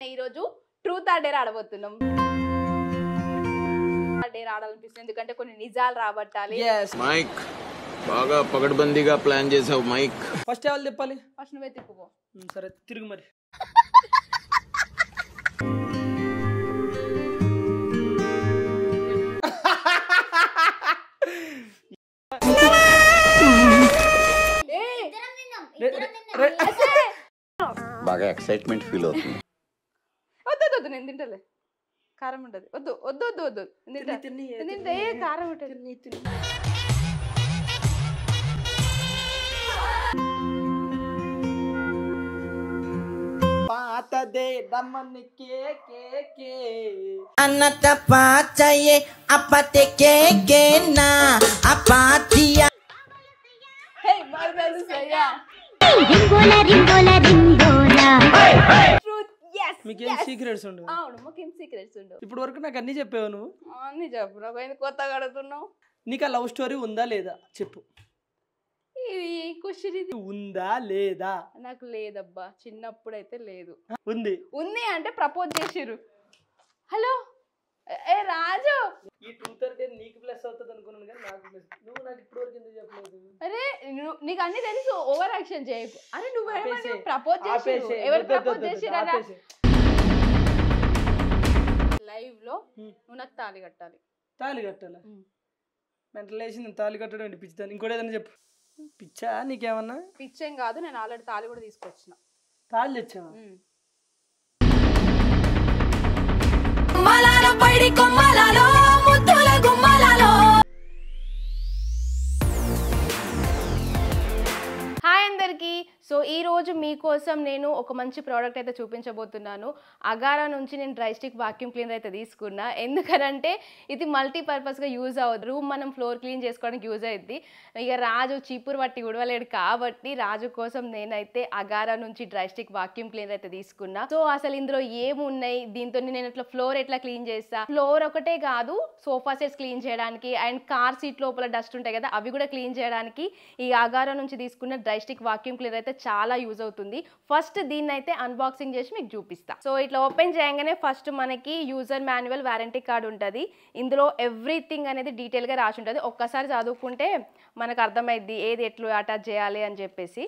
ఈరోజు truth or dare ఆడబోతున్నాం. Dare ఆడాలనిపిస్తుంది ఎందుకంటే కొన్ని నిజాలు రాబట్టాలి. మైక్ బాగా పగడ్బందీగా ప్లాన్ చేసావు మైక్. ఫస్ట్ ఎవరు తిప్పాలి? ఫస్ట్ నువ్వే తిప్పుకో. సరే తిరుగు మరి. బాగా ఎక్సైట్మెంట్ ఫీల్ అవుతుంది. వద్దు నేను తింటలే, కారం ఉంటది. వద్దు వద్దు వద్దు వద్దు తింటే కారం ఉంటుంది. పాతదే దమ్మని కే కే కే అన్నట పాచయే అప్పతే కే కే నా అపాతియా. హే మార్వెల్ సయ్యా రింగోలా రింగోలా రింగోలా. Truth yes. మీకేం సీక్రెట్స్ ఉండవు? అవును, మాకేం సీక్రెట్స్ ఉండవు. ఇప్పుడు వరకు నాకు అన్ని చెప్పావు నువ్వు. అన్ని చెప్పు, నాకు ఎందుకు కొత్తగా అడుగుతున్నావు? నీకు ఆ లవ్ స్టోరీ ఉందా లేదా చెప్పు. ఇది క్వశ్చన్ ఇది. ఉందా లేదా? నాకు లేదబ్బా, చిన్నప్పుడు అయితే లేదు. ఉంది. ఉంది అంటే ప్రపోజ్ చేసిర్రు. హలో ఏ రాజు, ఈ 230 నీకు ప్లస్ అవుతుంది అనుకున్నాను కానీ నాకు ప్లస్. నువ్వు నాకు ఇప్పుడు వరకు ఎందుకు చెప్పలేదు? అరే నీకు అన్ని తెలుసు, ఓవర్ యాక్షన్ చేయకు. అరే నువ్వు ఆపేసే. ప్రపోజ్ చేసిర్రు. ఎవరు ప్రపోజ్ చేసిరా? లైవ్ లో నువ్వు నాకు తాళి కట్టాలి. తాళి కట్టాలా? మెంటల్ వేసి నేను తాళి కట్టడం ఏంటి పిచ్చిదాన్ని? ఇంకోటి ఏదైనా చెప్పు. పిచ్చా నీకేమన్నా? పిచ్చేం కాదు, నేను ఆల్రెడీ తాళి కూడా తీసుకొచ్చిన. తాళి తెచ్చావా? కొమ్మలాలో పడి కొమ్మలాలో ముద్దుల గుమ్మలాలో. హాయ్ అందరికీ. సో ఈ రోజు మీకోసం నేను ఒక మంచి ప్రోడక్ట్ అయితే చూపించబోతున్నాను. అగారా నుంచి నేను డ్రై స్టిక్ వాక్యూమ్ క్లీనర్ అయితే తీసుకున్నా. ఎందుకంటే ఇది మల్టీపర్పస్గా యూజ్ అవ్వదు. రూమ్ మనం ఫ్లోర్ క్లీన్ చేసుకోవడానికి యూజ్ అవుద్ది. ఇక రాజు చీపురు పట్టి ఉడవలేడు కాబట్టి రాజు కోసం నేనైతే అగారా నుంచి డ్రై స్టిక్ వాక్యూమ్ క్లీనర్ అయితే తీసుకున్నా. సో అసలు ఇందులో ఏమున్నాయి, దీంతో నేను ఇట్లా ఫ్లోర్ ఎట్లా క్లీన్ చేస్తా, ఫ్లోర్ ఒకటే కాదు సోఫా సెట్స్ క్లీన్ చేయడానికి అండ్ కార్ సీట్ లోపల డస్ట్ ఉంటాయి కదా అవి కూడా క్లీన్ చేయడానికి ఈ అగారా నుంచి తీసుకున్న డ్రై స్టిక్ వాక్యూమ్ క్లీనర్ అయితే చాలా యూజ్ అవుతుంది. ఫస్ట్ దీన్ని అయితే అన్బాక్సింగ్ చేసి మీకు చూపిస్తా. సో ఇట్లా ఓపెన్ చేయగానే ఫస్ట్ మనకి యూజర్ మాన్యువల్ వారంటీ కార్డ్ ఉంటుంది. ఇందులో ఎవ్రీథింగ్ అనేది డీటెయిల్గా రాసి ఉంటుంది. ఒక్కసారి చదువుకుంటే మనకు అర్థమైద్ది ఏది ఎట్లు అటాచ్ చేయాలి అని చెప్పేసి.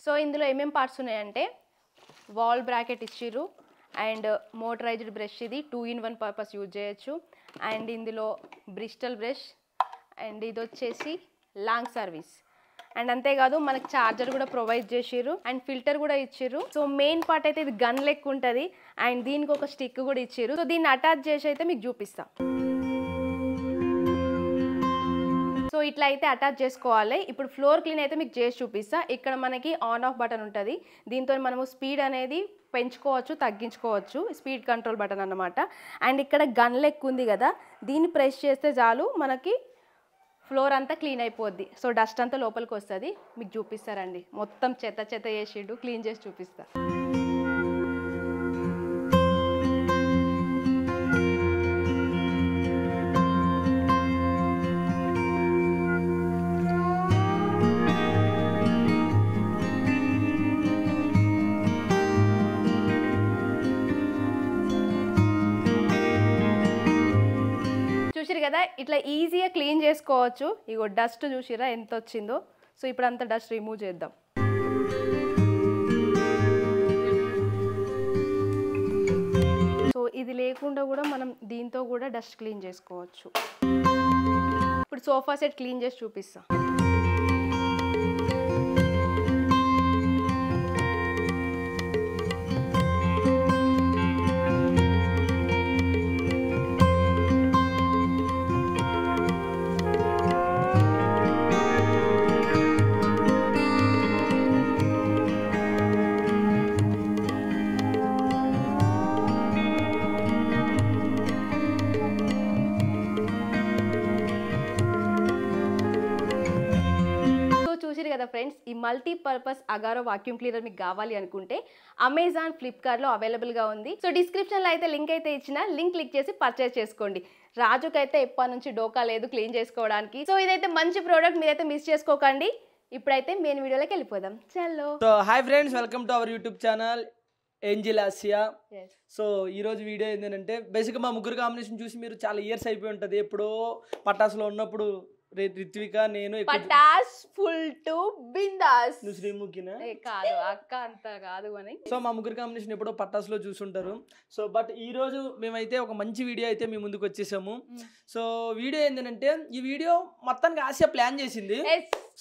సో ఇందులో ఏమేమి పార్ట్స్ ఉన్నాయంటే వాల్ బ్రాకెట్ ఇచ్చిర్రు అండ్ మోటరైజ్డ్ బ్రష్, ఇది 2-in-1 పర్పస్ యూజ్ చేయొచ్చు. అండ్ ఇందులో బ్రిస్టల్ బ్రష్ అండ్ ఇది వచ్చేసి లాంగ్ సర్వీస్. అండ్ అంతేకాదు మనకి చార్జర్ కూడా ప్రొవైడ్ చేసిర్రు అండ్ ఫిల్టర్ కూడా ఇచ్చిర్రు. సో మెయిన్ పార్ట్ అయితే ఇది గన్ లెక్క ఉంటుంది అండ్ దీనికి ఒక స్టిక్ కూడా ఇచ్చిర్రు. సో దీన్ని అటాచ్ చేసి అయితే మీకు చూపిస్తా. సో ఇట్లా అయితే అటాచ్ చేసుకోవాలి. ఇప్పుడు ఫ్లోర్ క్లీన్ అయితే మీకు చేసి చూపిస్తా. ఇక్కడ మనకి ఆన్ ఆఫ్ బటన్ ఉంటుంది. దీంతో మనము స్పీడ్ అనేది పెంచుకోవచ్చు తగ్గించుకోవచ్చు, స్పీడ్ కంట్రోల్ బటన్ అన్నమాట. అండ్ ఇక్కడ గన్ లెక్క ఉంది కదా, దీన్ని ప్రెస్ చేస్తే చాలు మనకి ఫ్లోర్ అంతా క్లీన్ అయిపోద్ది. సో డస్ట్ అంతా లోపలికి వస్తుంది. మీకు చూపిస్తారండి, మొత్తం చెత్త చెత్త చేసిండు, క్లీన్ చేసి చూపిస్తా. చూసిరు కదా ఇట్లా ఈజీగా క్లీన్ చేసుకోవచ్చు. ఇగో డస్ట్ చూసిరా ఎంత వచ్చిందో. సో ఇప్పుడు అంతా డస్ట్ రిమూవ్ చేద్దాం. సో ఇది లేకుండా కూడా మనం దీంతో కూడా డస్ట్ క్లీన్ చేసుకోవచ్చు. ఇప్పుడు సోఫా సెట్ క్లీన్ చేసి చూపిస్తా. కదా ఫ్రెండ్స్, ఈ మల్టీపర్పస్ అగారో వాక్యూమ్ క్లీనర్ మీకు కావాలి అనుకుంటే అమెజాన్, ఫ్లిప్కార్ట్లో అవైలబుల్గా ఉంది. సో డిస్క్రిప్షన్లో అయితే లింక్ అయితే ఇచ్చిన, లింక్ క్లిక్ చేసి పర్చేస్ చేసుకోండి. రాజుకైతే ఎప్పటి నుంచి డోకా లేదు క్లీన్ చేసుకోవడానికి. సో ఇదైతే మంచి ప్రోడక్ట్, మీరైతే మిస్ చేసుకోకండి. ఇప్పుడైతే మెయిన్ వీడియోలోకి వెళ్ళిపోదాం. చలో. So hi friends, welcome to our YouTube channel. Angel Asia. Yes. So ఈరోజు వీడియో ఏంటంటే బేసిక్గా మా ముగ్గురు కాంబినేషన్ చూసి మీరు చాలా ఇయర్స్ అయిపోయి ఉంటుంది. ఎప్పుడో పటాసులో ఉన్నప్పుడు రిత్విక నేను పటాస్ ఫుల్ టు బిందాస్. నువ్వు శ్రీముఖినా? కాదు అక్క అంత కాదు అని. సో మా ముగ్గురు కాంబినేషన్ ఎప్పుడో పటాసులో చూసుంటారు. సో బట్ ఈ రోజు మేమైతే ఒక మంచి వీడియో అయితే మీ ముందుకు వచ్చేసాము. సో వీడియో ఏంటంటే ఈ వీడియో మొత్తానికి ఆసియా ప్లాన్ చేసింది.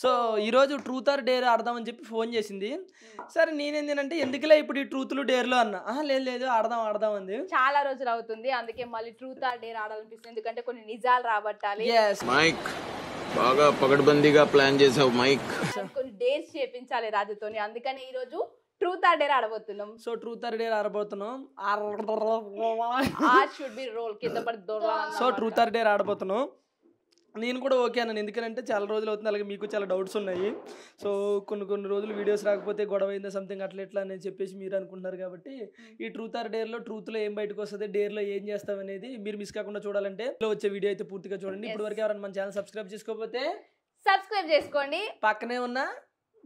సో ఈరోజు ట్రూత్ ఆర్ డేర్ ఆడదామని చెప్పి ఫోన్ చేసింది. సరే నేనేంటంటే ఎందుకులే ఇప్పుడు ఈ ట్రూత్లు డేర్లు అన్నా. లేదు ఆడదాం అంది. చాలా రోజులు అవుతుంది, అందుకే మళ్ళీ ట్రూత్ ఆర్ డేర్ ఆడాలనిపిస్తుంది. ఎందుకంటే కొన్ని నిజాలు రాబట్టాలి. మైక్ బాగా పగడ్బందీగా ప్లాన్ చేసావు మైక్. కొన్ని డేర్స్ చేపించాలి రాజుతోని, అందుకని ఈ రోజు ట్రూత్ ఆర్ డేర్ ఆడబోతున్నాం. సో ట్రూత్ ఆర్ డేర్ ఆడబోతున్నాం. షుడ్ బి రోల్ కింద పడి దొరలా. సో ట్రూత్ ఆర్ డేర్ ఆడబోతున్నాం. నేను కూడా ఓకే అన్నాను, ఎందుకంటే చాలా రోజులు అవుతుంది, అలాగే మీకు చాలా డౌట్స్ ఉన్నాయి. సో కొన్ని రోజులు వీడియోస్ రాకపోతే గొడవ అయిందా సంథింగ్ అట్లా ఎట్లా అని చెప్పేసి మీరు అనుకుంటున్నారు. కాబట్టి ఈ ట్రూత్ ఆర్ డేర్లో ట్రూత్లో ఏం బయటకు వస్తుంది, డేర్లో ఏం చేస్తాం అనేది మీరు మిస్ కాకుండా చూడాలంటే వచ్చే వీడియో అయితే పూర్తిగా చూడండి. ఇప్పుడు వరకు ఎవరైనా మన ఛానల్ సబ్స్క్రైబ్ చేసుకోకపోతే సబ్స్క్రైబ్ చేసుకోండి, పక్కనే ఉన్న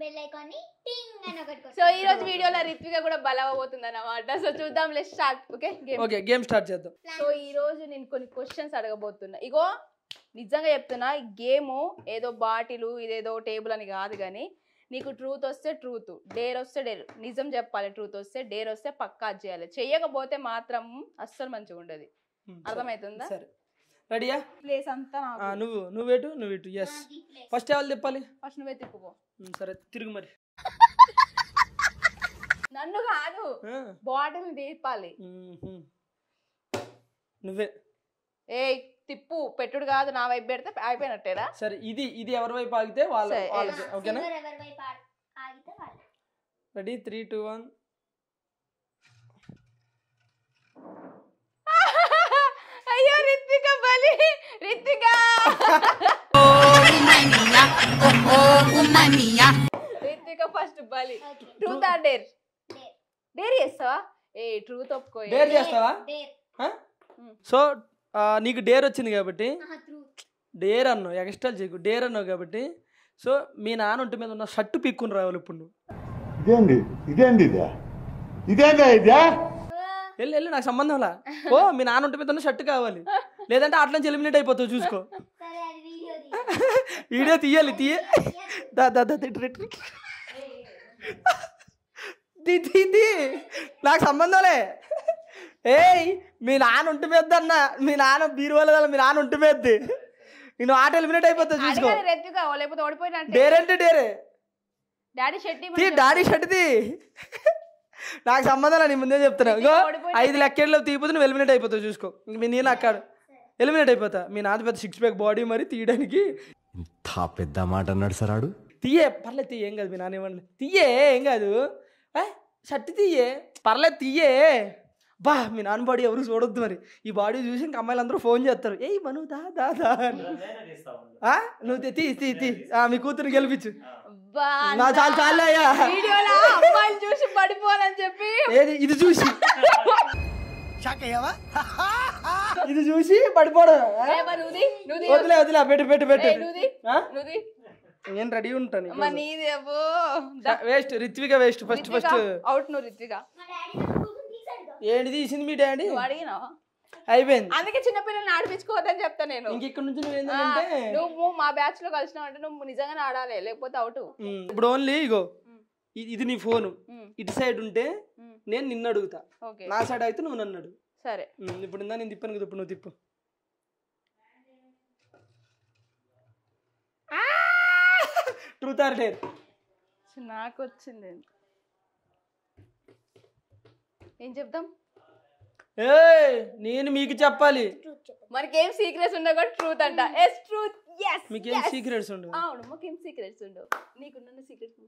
బెల్ ఐకాన్ ని టింగ్ అని ఒకటి కొట్టండి. సో ఈ రోజు వీడియోలో రిత్విక కూడా బలవబోతుంది అన్నమాట. సో చూద్దాం, let's start. Okay game start చేద్దాం. సో ఈ రోజు నేను కొన్ని క్వశ్చన్స్ అడగబోతున్నా. ఇగో నిజంగా చెప్తున్నా, ఈ గేమ్ ఏదో బాటిల్ ఇదేదో టేబుల్ అని కాదు, కానీ నీకు ట్రూత్ వస్తే ట్రూత్, డేర్ వస్తే డేర్, నిజం చెప్పాలి. ట్రూత్ వస్తే డేర్ వస్తే పక్కా చేయాలి. చెయ్యకపోతే మాత్రం అస్సలు మంచిగా ఉండదు. అర్థమవుతుందా? సరే రెడీయా? ప్లేస్ అంతా నువ్వు ఇటు. ఎస్, ఫస్ట్ ఎవరు తిప్పాలి? ఫస్ట్ నువ్వే తిప్పుకో. సరే తిరుగు మరి. నన్ను కాదు, బాటిల్ తిప్పాలి. నువ్వే. ఏ తిప్పు, పెట్టుడు కాదు, నా వైపు పెడితే అయిపోయినట్టేరా. సరే ఇది ఎవరి వైపు ఆగితే వాళ్ళకి. ఓకేనా? ఎవరి వైపు ఆగితే వాళ్ళు. రెడీ 3, 2, 1. అయ్యో రిత్విక బలి, రిత్విక రిత్విక ఫస్ట్ బలి. Truth or dare? డేర్ చేస్తావా? ఏ ట్రూత్ ఒప్పుకో. డేర్ చేస్తావా? డేర్. సో నీకు డేర్ వచ్చింది కాబట్టి ట్రూత్. డేర్ అన్నావు, ఎక్స్ట్రా చేయకు. డేర్ అన్నావు కాబట్టి సో మీ నాన్న ఒంటి మీద ఉన్న షర్టు పిక్కుని రావాలి ఇప్పుడు నువ్వు. వెళ్ళు, నాకు సంబంధంలా. ఓ మీ నాన్న ఒంటి మీద ఉన్న షర్టు కావాలి, లేదంటే అట్లా నుంచి ఎలిమినేట్ అయిపోతావు. చూసుకో. సరే అది వీడియో వీడియో తీయాలి. నాకు సంబంధంలే. ఏయ్ మీ నాన్న ఉంటు మీద అన్న, మీ నాన్న బీరువాల మీ నాన్న ఉంటు మీద్ది, నేను ఆట ఎలిమినేట్ అయిపోతా. చూసుకో. లేకపోతే ఓడిపోయినట్టు. డేర్ అంటే డేరే. డాడీ షర్ట్ డాడీ షర్ట్ది. నాకు సంబంధం నీ ముందే చెప్తున్నా. ఇగో 5 లెక్కెట్లో తీయపోతే నువ్వు ఎలిమినేట్ అయిపోతావు. చూసుకో. నేను అక్కడ ఎలిమినేట్ అయిపోతా. మీ నాన్న పెద్ద 6 ప్యాక్ బాడీ మరి తీయడానికి. ఇంత పెద్ద మాట అన్నాడు సార్ ఆడు. తీయే పర్లేదు, తీయ ఏం కాదు. మీ నాన్న ఏమన్నా తీయే ఏం కాదు. షర్ట్ తీయే పర్లేదు, తీయే. బా మీ నాన్న బాడీ ఎవరు చూడొద్దు మరి. ఈ బాడీ చూసి ఇంక అమ్మాయిలు అందరూ ఫోన్ చేస్తారు, ఏయ్ మను దా నువ్వు తీ మీ కూతురు గెలిపించు. చాలా వీడియోలో అమ్మాయిలు చూసి పడిపోవాలని చెప్పి ఏది ఇది చూసి ఇది చూసి పడిపోవడం. వదిలే పెట్టు. నేను రెడీ ఉంటాను. Waste Ritvika waste. First out. నువ్వు రిత్విక. ఏంటి తీసింది మీ డాడీ? అడిగినావా? అయిపోయింది. అందుకే చిన్నపిల్లల్ని ఆడిపించుకోవద్దని చెప్తా నేను. ఇంకెక్కడ నుంచి నువ్వేంటంటే నువ్వు మా బ్యాచ్ లో కలిసినావు అంటే నువ్వు నిజంగానే ఆడాలి, లేకపోతే అవుట్. ఇప్పుడు ఓన్లీ ఇగో ఇది నీ ఫోను, ఇటు సైడ్ ఉంటే నేను నిన్ను అడుగుతా, నా సైడ్ అయితే నువ్వు నన్ను అడుగు. సరే ఇప్పుడు నేను తిప్పాను కదా, ఇప్పుడు నువ్వు తిప్పు. Truth or dare? నాకు వచ్చింది. ఏం చెప్దాం? నేను మీకు చెప్పాలి. మనకేం సీక్రెట్స్ ఉండవు కూడా ట్రూత్ అంట. Yes truth. yes మీకేం సీక్రెట్స్ ఉండవు? అవును, మాకేం సీక్రెట్స్ ఉండవు. నీకున్న సీక్రెట్స్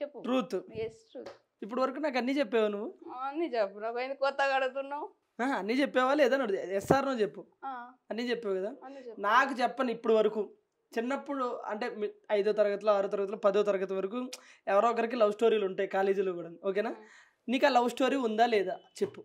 చెప్పు. ట్రూత్. Yes truth. ఇప్పుడు వరకు నాకు అన్ని చెప్పావు నువ్వు. అన్ని చెప్పు. నాకు కొత్తగా అడుగుతున్నావు. అన్ని చెప్పావా లేదా? ఎస్ఆర్ నువ్వు చెప్పు. అన్ని చెప్పావు కదా. నాకు చెప్పను ఇప్పుడు వరకు. చిన్నప్పుడు అంటే 5వ తరగతిలో 6వ తరగతిలో 10వ తరగతి వరకు ఎవరో ఒకరికి లవ్ స్టోరీలు ఉంటాయి కాలేజీలో కూడా. ఓకేనా? నీకు ఆ లవ్ స్టోరీ ఉందా లేదా చెప్పు.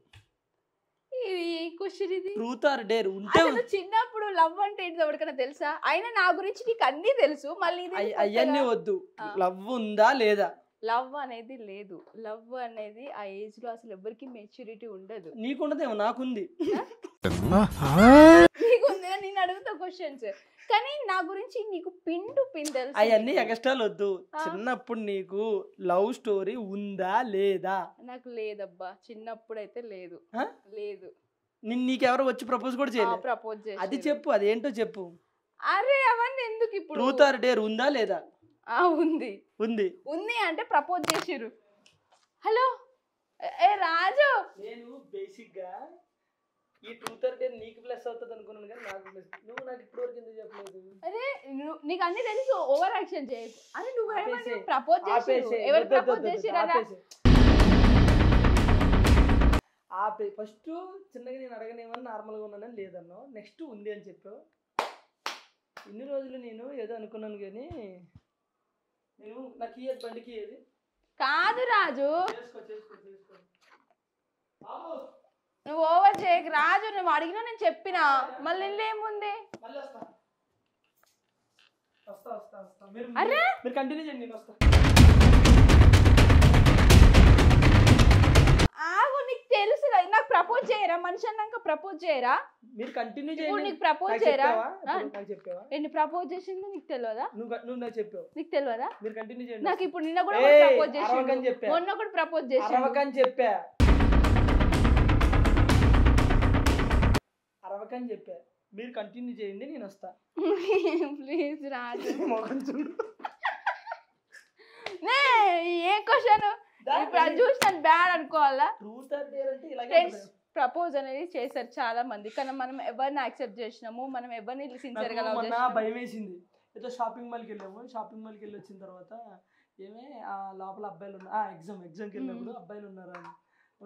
ట్రూత్ ఆర్ డేర్ ఉంటే చిన్నప్పుడు లవ్ అంటే ఏంటి ఎవరికైనా తెలుసా? అయినా నా గురించి నీకు అన్ని తెలుసు. మళ్ళీ అవన్నీ వద్దు. లవ్ ఉందా లేదా లవ్ అనేది లేదు. లవ్ అనేది ఆ ఏజ్ లో అసలు ఎవరికి మెచ్యూరిటీ ఉండదు. నీకుండదేమో, నాకుంది. నీకుంది, నేను అడుగుతా క్వశ్చన్స్. కానీ నా గురించి నీకు పిండు పిందెలు అవన్నీ ఎక్స్ట్రాలు వద్దు. చిన్నప్పుడు నీకు లవ్ స్టోరీ ఉందా లేదా? నాకు లేదబ్బా, చిన్నప్పుడు అయితే లేదు. లేదు. నీకెవరు వచ్చి ప్రపోజ్ కూడా చేయలేదు? ప్రపోజ్ చేసి అది చెప్పు, అదేంటో చెప్పు. అరే అవన్నీ ఎందుకు ఇప్పుడు? ట్రూత్ ఆర్ డేర్ ఉందా లేదా? ఉంది. ఉంది. ఉంది అంటే ప్రపోజ్ చేసిర్రు. హలో ఏ రాజు, నేను బేసిక్ గా ఈ ట్రూత్ ఆర్ డేర్ నీకు ప్లస్ అవుతుంది అనుకున్నాను కానీ నాకు ప్లస్. నువ్వు నాకు ఇప్పుడు వరకు ఎందుకు చెప్పలేదు? అరే నీకు అన్ని తెలుసు, ఓవర్ యాక్షన్ చేయకు. అరే నువ్వు ఆపేసేయ్. ప్రపోజ్ చేసిర్రు. ఎవరు ప్రపోజ్ చేసిరా? ఫస్ట్ చిన్నగా నేను అడగనేమని నార్మల్గా ఉన్నానని లేదన్నావు. నెక్స్ట్ ఉంది అని చెప్పావు. ఇన్ని రోజులు నేను ఏదో అనుకున్నాను కానీ నేను నాకు ఇయ్యేది బండికి ఏది కాదు రాజు, చేసుకో చేసుకో చేసుకో. బాబు నువ్వు ఓవర్ చేయకు రాజు. నువ్వు అడిగినా నేను చెప్పినా, మళ్ళీ ఏముంది? మళ్ళీ వస్తా వస్తా వస్తా వస్తా. మీరు అరే మీరు కంటిన్యూ చేయండి, నేను వస్తా. ఆగు, నీకు తెలుసు నాకు ప్రపోజ్ చేయరా? మనిషి అన్నాక ప్రపోజ్ చేయరా? మీరు కంటిన్యూ ఇప్పుడు చేయండి. నీకు ప్రపోజ్ నాకు చేయరా? చెప్పావా? ఇప్పుడు నాకు చెప్పావా? నేను ప్రపోజ్ చేసింది నీకు తెలియదా? నువ్వు నాకు చెప్పావు. నీకు తెలియదా? మీరు కంటిన్యూ చేయండి. నాకు ఇప్పుడు నిన్న కూడా ఏయ్, ప్రపోజ్ అరవకని చేసి, చెప్పా. మొన్న కూడా ప్రపోజ్ చేసి, అరవకని చెప్పా. అరవకని చెప్పా. మీరు కంటిన్యూ చేయండి, నేను వస్తా. ప్లీజ్ రాజు. మొహం చూడు. ఏ క్వశ్చన్ ఇప్పుడు అది చూసి నన్ను బ్యాడ్ అనుకోవాలా? ట్రూత్ ఆర్ డేర్ అంటే ఇలాగే ఫ్రెండ్స్ ప్రపోజ్ అనేది చేశారు చాలా మంది, కానీ మనం ఎవరిని యాక్సెప్ట్ చేసినాము, మనం ఎవరిని సిన్సియర్ గా లవ్ మొన్న చేసినాము. భయం వేసింది. ఏదో షాపింగ్ మాల్కి వెళ్ళాము. షాపింగ్ మాల్కి వెళ్ళి వచ్చిన తర్వాత ఏమే ఆ లోపల అబ్బాయిలు ఉన్నారు. ఎగ్జామ్కి వెళ్ళినప్పుడు అబ్బాయిలు ఉన్నారు అని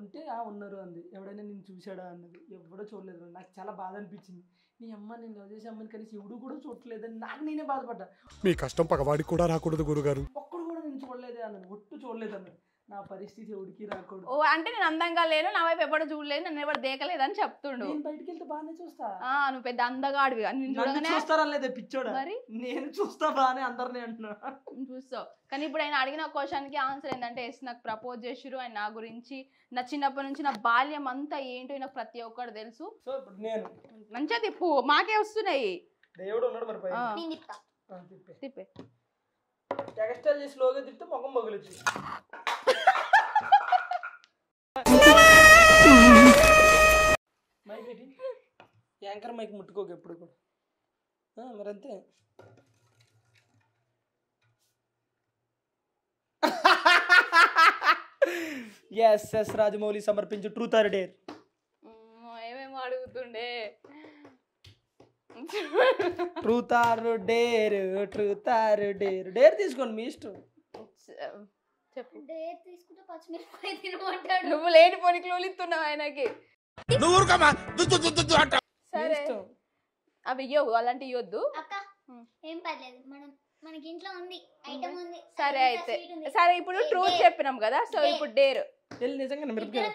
ఉంటే ఉన్నారు అంది. ఎవడైనా నేను చూశాడా అన్నది. ఎవడో చూడలేదు. నాకు చాలా బాధ అనిపించింది. నీ అమ్మ నేను లవ్ చేసే అమ్మని కలిసి ఎవడు కూడా చూడలేదని నాకు నేనే బాధపడ్డా. మీ కష్టం పగవాడికి కూడా రాకూడదు గురుగారు. ఒక్కడు కూడా నేను చూడలేదే అన్నది. ఒట్టు చూడలేదు అన్నది. నా పరిస్థితి ఎవడికి రాకూడదు. ఓ అంటే నేను అందంగా లేను, నా వైపు ఎవడో చూడలేదు, నన్ను ఎవరు దేకలేదు అని చెప్తుండు. నేను బయటికి వెళ్తే బాగానే చూస్తా. నువ్వు పెద్ద అందగాడివి అని చూస్తారా లేదా పిచ్చోడా? మరి నేను చూస్తా బాగానే అందరినీ అంటున్నా. చూస్తావు. కానీ ఇప్పుడు ఆయన అడిగిన క్వశ్చన్ కి ఆన్సర్ ఏంటంటే ఎస్ నాకు ప్రపోజ్ చేసిరు. ఆయన నా గురించి, నా చిన్నప్పటి నుంచి నా బాల్యం అంతా ఏంటో నాకు ప్రతి ఒక్కటి తెలుసు. సో ఇప్పుడు నేను మంచిగా తిప్పు, మాకే వస్తున్నాయి. దేవుడు ఉన్నాడు మరి పైన. నేను తిప్పా. తిప్పే తిప్పే టెక్స్టైల్ చేసి స్లోగా తిప్పితే ముఖం మగులుచ్చు. మైక్ పెట్టి యాంకర్ మైక్ ముట్టుకోక ఎప్పుడు కూడా. మరంతే. ఎస్ రాజమౌళి సమర్పించు ట్రూత్ ఆర్ డేర్. ఏమేమో అడుగుతుండే. Truth or dare, truth or dare. Dare తీసుకోండి మీ ఇష్టం. చెప్పు. డేర్ తీసుకుంటే పచ్చిమిరపకాయ తినమంటాడు. నువ్వు లేని పోని క్లూలు ఇస్తున్నావు ఆయనకి. సరే అవి ఇవ్వవు, అలాంటి ఇవ్వద్దు. అక్క ఏం పర్లేదు, మనకి ఇంట్లో ఉంది, ఐటమ్ ఉంది. సరే అయితే సరే, ఇప్పుడు ట్రూత్ చెప్పినాం కదా, సో ఇప్పుడు డేర్. నిజంగా మిరపకాయ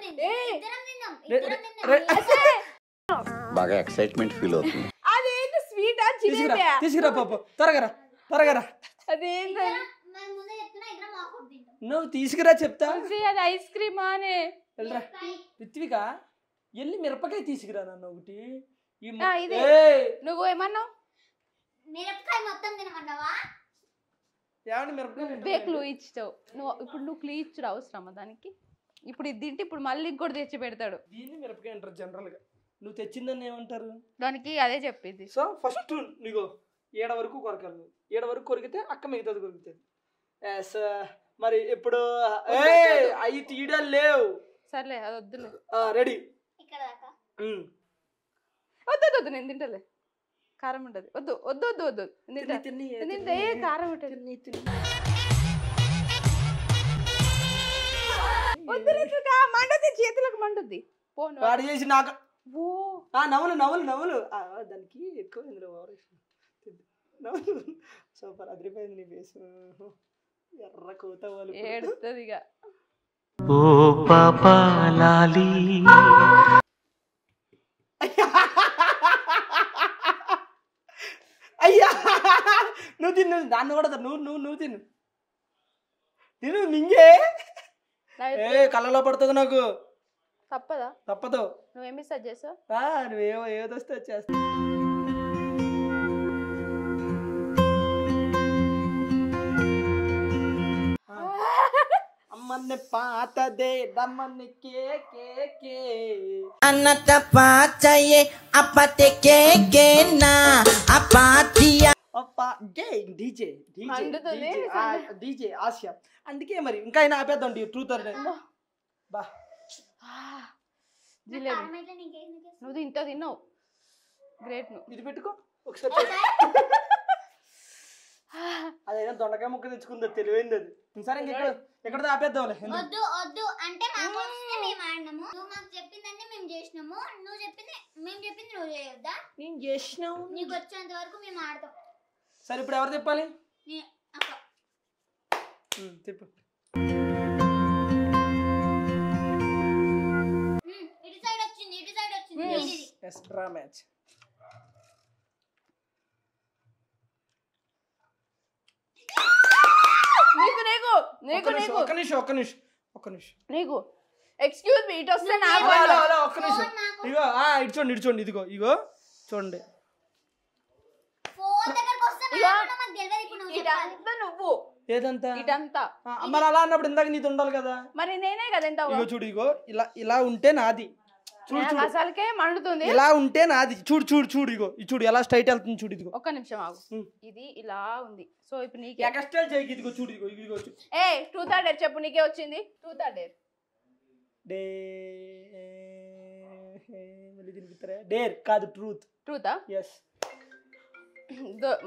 బాగా ఎక్సైట్మెంట్ ఫీల్ అవుతుంది. అదేంటి స్వీట్ జిలేబియా? తీసుకురా పాప, త్వరగా రా. అదేంటి నువ్వు తీసుకురా చెప్తా. అది ఐస్ క్రీమ్ అనే. వెళ్ళరా రిత్విక, వెళ్ళి మిరపకాయ తీసుకురా నన్ను ఒకటి. ఇదే నువ్వు ఏమన్నావు? మిరపకాయ మొత్తం తినమన్నావా? ఏమండి మిరపకాయ బే క్లూ ఇచ్చావు నువ్వు. ఇప్పుడు నువ్వు క్లూ ఇచ్చుడు అవసరమా దానికి? ఇప్పుడు ఇది తింటే ఇప్పుడు మళ్ళీ ఇంకోటి తెచ్చి పెడతాడు. దీన్ని మిరపకాయ అంటారు జనరల్ గా. నువ్వు తెచ్చిందని ఏమంటారు? దానికి అదే చెప్పింది. సో ఫస్ట్ నీకు 7 వరకు కొరకాలి. 7 వరకు కొరికితే అక్క మిగతాది కొరుకుతుంది. మరి ఇప్పుడు అవి తీయడాలు లేవు. సర్లే అది వద్దులే. రెడీ. ఇక్కడ దాకా వద్దు నేను తింటలే. కారం ఉంటుంది. వద్దు వద్దు వద్దు వద్దు తింటే కారం ఉంటుంది. వద్దు రితుక, మండుద్ది, చేతులకు మండుద్ది. పోను వాడు చేసి నాకు ఓ నవ్వులు దానికి ఎక్కువ ఇందులో నవ్వులు. సూపర్ అదిరిపోయింది నీ ఫేస్. ఎర్ర కోత వాళ్ళు ఏడుస్తుంది ఇక. ఓ పాపా లాలి. అయ్యా నువ్వు తిన్ను, దాన్ని కూడా నువ్వు తిను. తిను మింగే. నా- ఏ కళ్ళలో పడుతుంది నాకు. తప్పదా? తప్పదు. నువ్వేమి సజెస్ట్ చేస్తావు? నువ్వేమో ఏదొస్తే వచ్చేస్తా. అమ్మని పాతదే దమ్మని కే అన్నత పాచయే అప్పతే కేకేనా అపాతియా డీజే మండుతుంది. డీజే ఆశ. అందుకే మరి ఇంకా అయినా ఆపేద్దాం ట్రూత్ అంటే. బా జిలేబీ నువ్వు ఇంత తిన్నావు. గ్రేట్. నువ్వు ఇది పెట్టుకో ఒకసారి. అదైనా దొండకాయ ముక్క తెచ్చుకుంది, తెలివైంది అది. సరే ఎక్కడ ఆపేద్దాంలే. వద్దు వద్దు అంటే మాకు వస్తే మేము ఆడినాము, నువ్వు మాకు చెప్పిందంటే మేము చేసినాము, నువ్వు చెప్పింది మేము చెప్పింది నువ్వు చేయొద్దా? నేను చేసినావు. నీకు వచ్చేంత వరకు మేము ఆడతాం. సరే ఇప్పుడు ఎవరు తిప్పాలి? అక్క తిప్పు. ఇటు సైడ్ వచ్చింది ఎక్స్ట్రా మ్యాచ్. ఒక్క నిమిషం నీకు ఎక్స్క్యూజ్ మీ, ఇటు వస్తే నాకు ఒక్క నిమిషం. ఇగో ఇడ్చోండి ఇదిగో చూడండి. ఫోన్ దగ్గరకు వస్తే మాకు తెలియదు. ఇప్పుడు నువ్వు చెప్పాలి. ఇదంతా నువ్వు ఏదంతా ఇదంతా మరి అలా అన్నప్పుడు ఇందాక నీది ఉండాలి కదా. మరి నేనే కదా ఎంత ఇగో చూడు, ఇగో ఇలా ఉంటే నాది. చూడు అసలుకే మండుతుంది. ఇలా ఉంటే నాది. చూడు ఇగో చూడు ఎలా స్ట్రైట్ వెళ్తుంది. చూడు ఇదిగో. ఒక్క నిమిషం ఆగు. ఇది ఇలా ఉంది. సో ఇప్పుడు నీకే ఎక్స్ట్రాల్ చేయకి. ఇదిగో చూడు ఇదిగో చూడు. ట్రూత్ ఆర్ డేర్ చెప్పు. నీకే వచ్చింది. Truth or dare? డేర్ కాదు, ట్రూత్. ట్రూతా? ఎస్.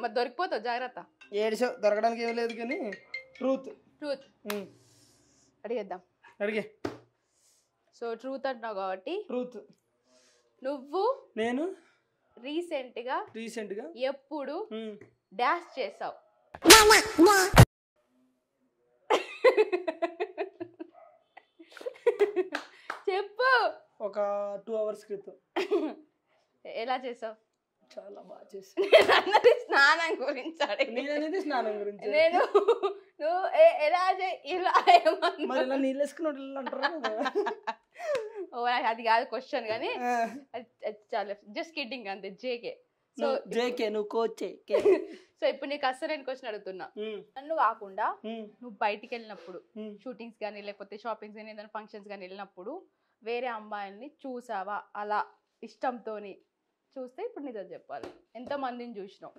మరి దొరికిపోతావు, జాగ్రత్త. ఏడిసో దొరకడానికి ఏం లేదు కానీ ట్రూత్. అడిగేద్దాం. అడిగే. సో ట్రూత్ అంటున్నావు కాబట్టి ట్రూత్. నువ్వు నేను రీసెంట్ గా ఎప్పుడు డాష్ చేసావు? చెప్పు. ఒక 2 hours క్రితం. ఎలా చేసావు? చాలా బాగా చేసా. అన్నది స్నానం గురించి అడిగి. నేననేది స్నానం గురించి. నేను నువ్వు ఎలా ఇలా మరి ఇలా నీళ్ళు వేసుకుని అంటారు. అది కాదు క్వశ్చన్ కానీ చాలా జస్ట్ కిడ్డింగ్ అంతే. జేకే. సో జేకే నువ్వు కోచే. సో ఇప్పుడు నీకు అసలు క్వశ్చన్ అడుగుతున్నా. నన్ను కాకుండా నువ్వు బయటికి వెళ్ళినప్పుడు షూటింగ్స్ కానీ లేకపోతే షాపింగ్స్ కానీ ఏదైనా ఫంక్షన్స్ కానీ వెళ్ళినప్పుడు వేరే అమ్మాయిల్ని చూసావా? అలా ఇష్టంతోని చూస్తే ఇప్పుడు నీతో చెప్పాలి. ఎంతమందిని చూసినావు?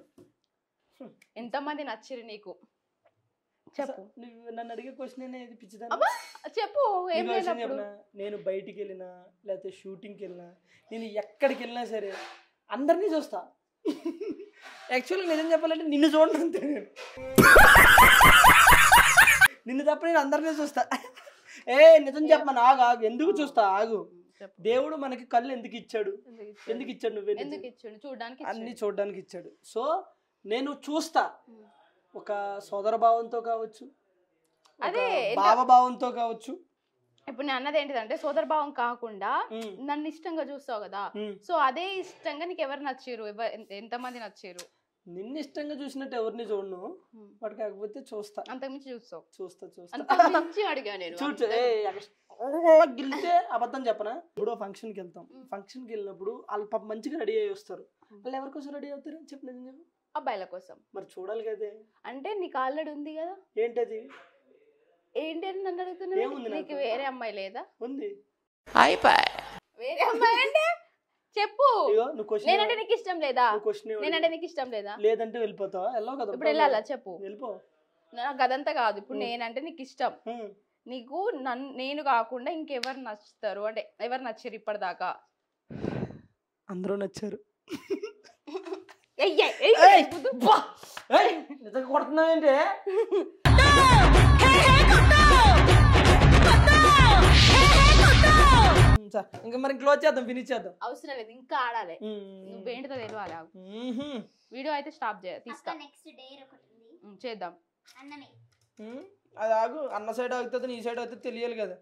ఎంతమంది నచ్చిరు నీకు? చెప్పు. నన్ను అడిగే క్వశ్చన్ ఇది పిచ్చిదా? చెప్పు. ఏం లేనప్పుడు నేను బయటికి వెళ్ళినా లేకపోతే షూటింగ్కి వెళ్ళినా నేను ఎక్కడికి వెళ్ళినా సరే అందరినీ చూస్తా. యాక్చువల్గా నిజం చెప్పాలంటే నిన్ను చూడండి అంతే. నిన్ను తప్ప నేను అందరినీ చూస్తా. నిజం చెప్పమని ఆగు. ఎందుకు చూస్తా? ఆగు. దేవుడు మనకి కళ్ళు ఎందుకు ఇచ్చాడు? నువ్వే ఎందుకు ఇచ్చాడు? చూడడానికి. అన్ని చూడడానికి ఇచ్చాడు. సో నేను చూస్తా. ఒక సోదర భావంతో కావచ్చు, అదే భావభావంతో కావచ్చు. ఇప్పుడు నేను అన్నది ఏంటిదంటే సోదర భావం కాకుండా నన్ను ఇష్టంగా చూస్తావు కదా. సో అదే ఇష్టంగా నీకు ఎవరు నచ్చారు? ఎంతమంది నచ్చారు? నిన్ను ఇష్టంగా చూసినట్టు ఎవరిని చూడను. వాటి కాకపోతే చూస్తా. అంతకుమించి చూస్తావు? చూస్తా. అడిగా నేను. గెలితే అబద్ధం చెప్పనా? ఇప్పుడు ఫంక్షన్కి వెళ్తాం. ఫంక్షన్కి వెళ్ళినప్పుడు వాళ్ళు పాప మంచిగా రెడీ అయ్యి వస్తారు. వాళ్ళు ఎవరి కోసం రెడీ అవుతారు చెప్పు? నిజం చెప్పు. అబ్బాయిల కోసం. మరి చూడాలి కదే. అంటే నీకు ఆల్రెడీ ఉంది కదా. ఏంటది? ఏంటి అని నన్ను అడుగుతున్నా. నీకు వేరే అమ్మాయి లేదా? ఉంది. వేరే అమ్మాయి అంటే చెప్పు. నేనంటే నీకు ఇష్టం లేదా? నేనంటే నీకు ఇష్టం లేదా? లేదంటే వెళ్ళిపోతావా? వెళ్ళావు కదా. ఇప్పుడు వెళ్ళాలా చెప్పు? వెళ్ళిపో. నాకు అదంతా కాదు. ఇప్పుడు నేనంటే నీకు ఇష్టం. నీకు నేను కాకుండా ఇంకెవరు నచ్చుతారు? అంటే ఎవరు నచ్చారు ఇప్పటిదాకా? అందరూ నచ్చారు. కొడుతున్నావేంటి? ఇంకా మరి క్లోజ్ చేద్దాం, ఫినిష్ చేద్దాం. అవసరం లేదు, ఇంకా ఆడాలి. నువ్వేంటితో తెలియాలి. వీడియో అయితే స్టాప్ తీస్తా. చేద్దాం. అది ఆగు. అన్న సైడ్ అవుతుంది, నీ సైడ్ అవుతుంది తెలియాలి కదా.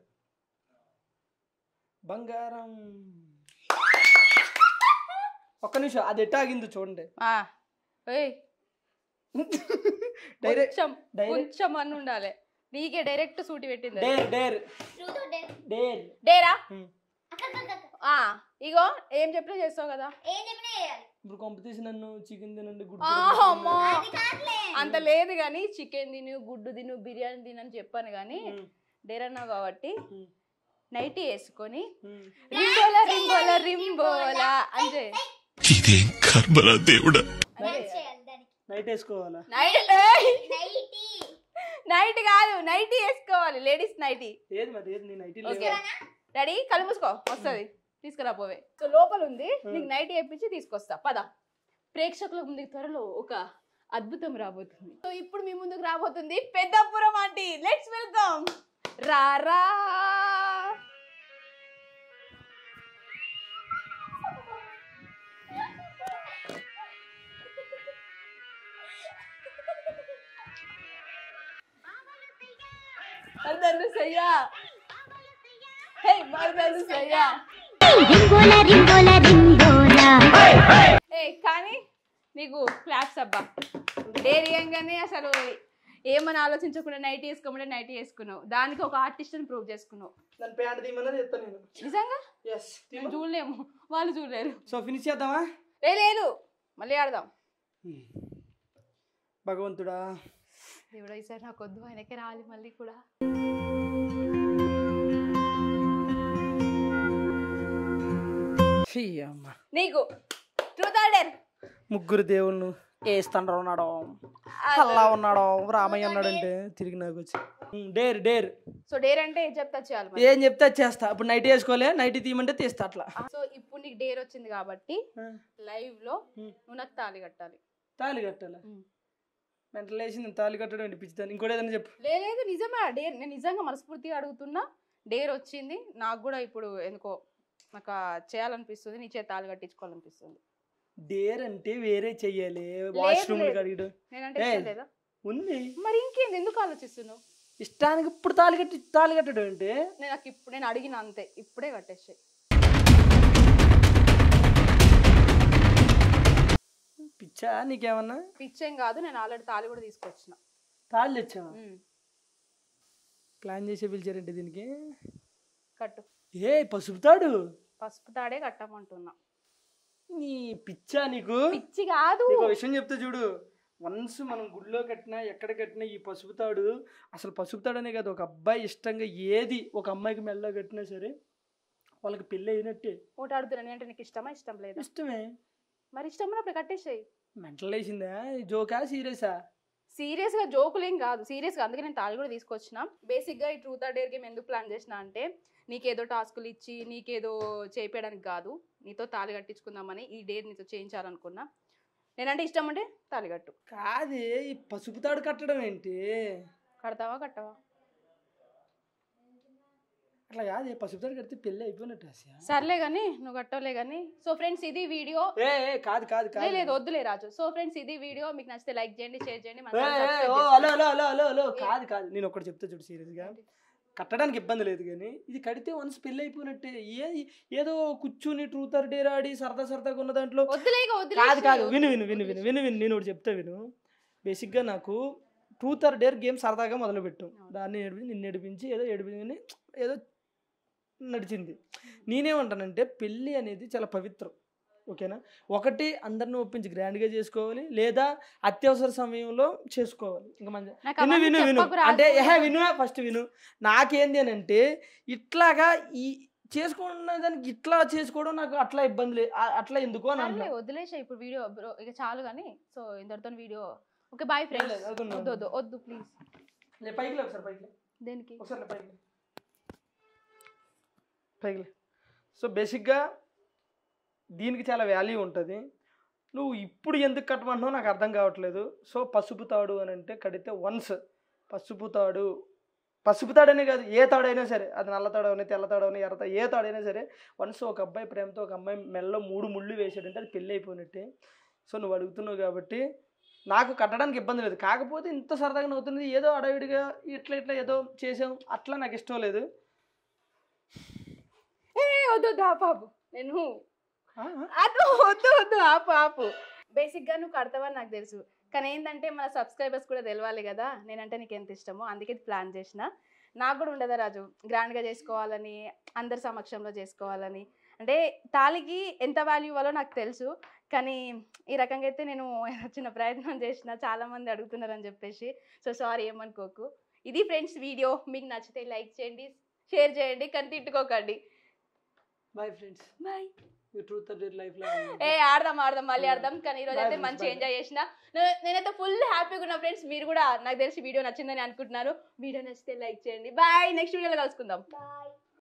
బంగారం. ఒక్క నిమిషం, అది ఎట్ట ఆగింది చూడండి. కొంచెం అని ఉండాలి. నీకే డైరెక్ట్ సూటి పెట్టింది dare dare truth dare dare డేరా అక్క ఇగో ఏం చెప్పినా చేస్తావు కదా. ఏం చెప్పినా చేయాలి. ఇప్పుడు కాంపిటీషన్ నన్ను చికెన్ తినండి అమ్మో అది కాదులే. అంత లేదు కానీ చికెన్ తిను గుడ్డు తిను బిర్యానీ తినని చెప్పాను కానీ డేరన్నా కాబట్టి నైటీ వేసుకొని రింబోలా రింబోలా రింబోలా అంటే ఇదేం కర్మరా దేవుడా. డాన్స్ చేయాలి దానికి. నైట్ వేసుకోవాలా? నైటీ నైట్ కాదు నైటీ వేసుకోవాలి లేడీస్ నైటీ. ఏది మరి ఏది నీ నైటీ ఓకే రెడీ కళ్ళు మూసుకో వస్తుంది తీసుకురా పోవే. సో లోపల ఉంది నీకు నైట్ వేయించి తీసుకొస్తా పద. ప్రేక్షకుల ముందుకు త్వరలో ఒక అద్భుతం రాబోతుంది. సో ఇప్పుడు మీ ముందుకు రాబోతుంది పెద్దపురం ఆంటీ. లెట్స్ వెల్కమ్ రారా. మర్దలు సయ్యా హే మర్దలు సయ్యా. ఏ కానీ నీకు క్లాప్స్ అబ్బా. డేరియంగానే అసలు ఏమని ఆలోచించకుండా నైట్ వేసుకోమంటే నైట్ వేసుకున్నావు. దానికి ఒక ఆర్టిస్ట్ని ప్రూవ్ చేసుకున్నావు. నన్ను ప్యాంట్ తీయమని చెప్తాను నేను. నిజంగా ఎస్ మేము చూడలేము వాళ్ళు చూడలేరు. సో ఫినిష్ చేద్దామా? లేదు మళ్ళీ ఆడదాం. భగవంతుడా దేవుడా ఈసారి నాకు వద్దు ఆయనకే రావాలి మళ్ళీ కూడా. నీకు ట్రూత్ ఆర్ డేర్. ముగ్గురు దేవుళ్ళు వేస్తాండ్రా ఉన్నాడు అల్లా ఉన్నాడు రామయ్య ఉన్నాడంటే తిరిగి నాకు వచ్చి డేర్ డేర్. సో డేర్ అంటే ఏం చెప్తా చేయాలి మరి. ఏం చెప్తే చేస్తా. ఇప్పుడు నైట్ వేసుకోలే నైట్ తీయమంటే తీస్తా అట్లా. సో ఇప్పుడు నీకు డేర్ వచ్చింది కాబట్టి లైవ్ లో నువ్వు నాకు తాళి కట్టాలి. తాళి కట్టాలి? మెంటల్ వేసి నేను తాళి కట్టడం అనిపించుతాను. ఇంకోటి ఏదైనా చెప్పు. లేదు నిజమే డేర్. నేను నిజంగా మనస్ఫూర్తిగా అడుగుతున్నా. డేర్ వచ్చింది నాకు కూడా. ఇప్పుడు ఎందుకో నాకు చేయాలనిపిస్తుంది. నీ చేత తాళి కట్టించుకోవాలనిపిస్తుంది. డేర్ అంటే వేరే చెయ్యాలి. వాష్రూమ్ అడిగడు నేనంటే ఇష్టం లేదా? ఉంది మరి ఇంకేంది ఎందుకు ఆలోచిస్తున్నావు? ఇష్టానికి ఇప్పుడు తాళి కట్టడం అంటే నాకు ఇప్పుడు నేను అడిగిన అంతే. ఇప్పుడే కట్టేసాయి. పిచ్చా నీకేమన్నా? పిచ్చేం కాదు. నేను ఆల్రెడీ తాళి కూడా తీసుకొచ్చిన. తాళి తెచ్చావా? ప్లాన్ చేసే పిలిచారంటే దీనికి. కట్టు. ఏ పసుపు తాడు? పసుపు తాడే కట్టమంటున్నా. నీ పిచ్చా నీకు? పిచ్చి కాదు. నీకు విషయం చెప్తా చూడు. వన్స్ మనం గుడిలో కట్టినా ఎక్కడ కట్టినా ఈ పసుపు తాడు అసలు పసుపు తాడు అనే కాదు. ఒక అబ్బాయి ఇష్టంగా ఏది ఒక అమ్మాయికి మెల్ల కట్టినా సరే వాళ్ళకి పెళ్ళి అయినట్టే. ఒకటి అడుగుతున్నాను అంటే నీకు ఇష్టమా ఇష్టం లేదా? ఇష్టమే. మరి ఇష్టం అప్పుడు కట్టేసాయి. మెంటల్ వేసిందా? జోకా సీరియసా? సీరియస్గా జోకులేం కాదు సీరియస్గా. అందుకే నేను తాళి కూడా తీసుకొచ్చిన. బేసిక్గా ఈ ట్రూత్ ఆర్ డేర్ గేమ్ ఎందుకు ప్లాన్ చేసిన అంటే నీకేదో టాస్కులు ఇచ్చి నీకేదో చేయించడానికి కాదు. నీతో తాళి కట్టించుకుందామని ఈ డేర్ నీతో చేయించాలనుకున్నా. నేనంటే ఇష్టం అంటే తాళి కట్టు. కాదే ఈ పసుపు తాడు కట్టడం ఏంటి? కడతావా కట్టవా? అట్లా కాదే పసుపు తాడు కడితే పెళ్ళి అయిపోయినట్టు. సర్లే కానీ నువ్వు కట్టలే కానీ. సో ఫ్రెండ్స్ ఇది వీడియో. కాదు కాదు కాదు లేదు వద్దులే రాజు. సో ఫ్రెండ్స్ ఇది వీడియో. మీకు నచ్చితే లైక్ చేయండి షేర్ చేయండి. కాదు కాదు నేను ఒకటి చెప్తా చూడు సీరియస్గా. కట్టడానికి ఇబ్బంది లేదు కానీ ఇది కడితే వన్స్ పెళ్ళి అయిపోయినట్టే. ఏదో కూర్చుని ట్రూత్ ఆర్ డేర్ ఆడి సరదాగా ఉన్న దాంట్లో కాదు కాదు. విను విను విను విను విను విను నేను ఒకటి చెప్తా విను. బేసిక్గా నాకు ట్రూత్ ఆర్ డేర్ గేమ్ సరదాగా మొదలుపెట్టు. దాన్ని నిన్ను ఏడిపించి ఏదో నడిచింది. నేనేమంటానంటే పెళ్ళి అనేది చాలా పవిత్రం. ఓకేనా? ఒకటి అందరిని ఒప్పించి గ్రాండ్గా చేసుకోవాలి లేదా అత్యవసర సమయంలో చేసుకోవాలి. ఇంకా మంచి విను విను అంటే విను ఫస్ట్ విను. నాకేంది అని అంటే ఇట్లాగా ఈ చేసుకున్న దానికి ఇట్లా చేసుకోవడం నాకు అట్లా ఇబ్బంది లేదు. అట్లా ఎందుకు అని వదిలేసా ఇప్పుడు వీడియో ఇక చాలు కానీ. సో ఇంతటితో వీడియో ఓకే బాయ్ ఫ్రెండ్స్. వద్దు ప్లీజ్. పైకి ఒకసారి పైకి. దేనికి? ఒకసారి పైకి. సో బేసిక్గా దీనికి చాలా వాల్యూ ఉంటుంది. నువ్వు ఇప్పుడు ఎందుకు కట్టమంటున్నావు నాకు అర్థం కావట్లేదు. సో పసుపు తాడు అని అంటే కడితే వన్స్ పసుపు తాడనే కాదు ఏ తాడైనా సరే, అది నల్ల తాడవని తెల్ల తాడవని ఎర్ర ఏ తాడైనా సరే వన్స్ ఒక అబ్బాయి ప్రేమతో ఒక అమ్మాయి మెల్లో 3 ముళ్ళు వేసాడంటే అది పెళ్ళి అయిపోయినట్టే. సో నువ్వు అడుగుతున్నావు కాబట్టి నాకు కట్టడానికి ఇబ్బంది లేదు. కాకపోతే ఇంత సరదాగా నవ్వుతున్నది ఏదో అడవిడిగా ఇట్లా ఏదో చేసాం అట్లా నాకు ఇష్టం లేదు. వద్దు బాబు నేను వద్దు ఆపు. బేసిక్గా నువ్వు కడతావని నాకు తెలుసు. కానీ ఏంటంటే మన సబ్స్క్రైబర్స్ కూడా తెలవాలి కదా నేనంటే నీకు ఎంత ఇష్టమో, అందుకే ప్లాన్ చేసిన. నాకు కూడా ఉండదా రాజు గ్రాండ్గా చేసుకోవాలని, అందరి సమక్షంలో చేసుకోవాలని. అంటే తాళికి ఎంత వాల్యూ ఇవ్వాలో నాకు తెలుసు, కానీ ఈ రకంగా అయితే నేను చిన్న ప్రయత్నం చేసిన, చాలామంది అడుగుతున్నారని చెప్పేసి. సో సారీ, ఏమనుకోకు. ఇది ఫ్రెండ్స్ వీడియో. మీకు నచ్చితే లైక్ చేయండి, షేర్ చేయండి, కానీ తిట్టుకోకండి. Bye friends. Bye. Truth or dare life లో ఆడదాం మళ్ళీ ఆడదాం. కానీ ఈరోజు అయితే మంచి ఎంజాయ్ చేసిన. నేనైతే ఫుల్ హ్యాపీగా ఉన్నా ఫ్రెండ్స్. మీరు కూడా నాకు తెలిసి వీడియో నచ్చిందని అనుకుంటున్నాను. వీడియో నచ్చితే లైక్ చేయండి. బాయ్. నెక్స్ట్ వీడియోలో కలుసుకుందాం. బాయ్.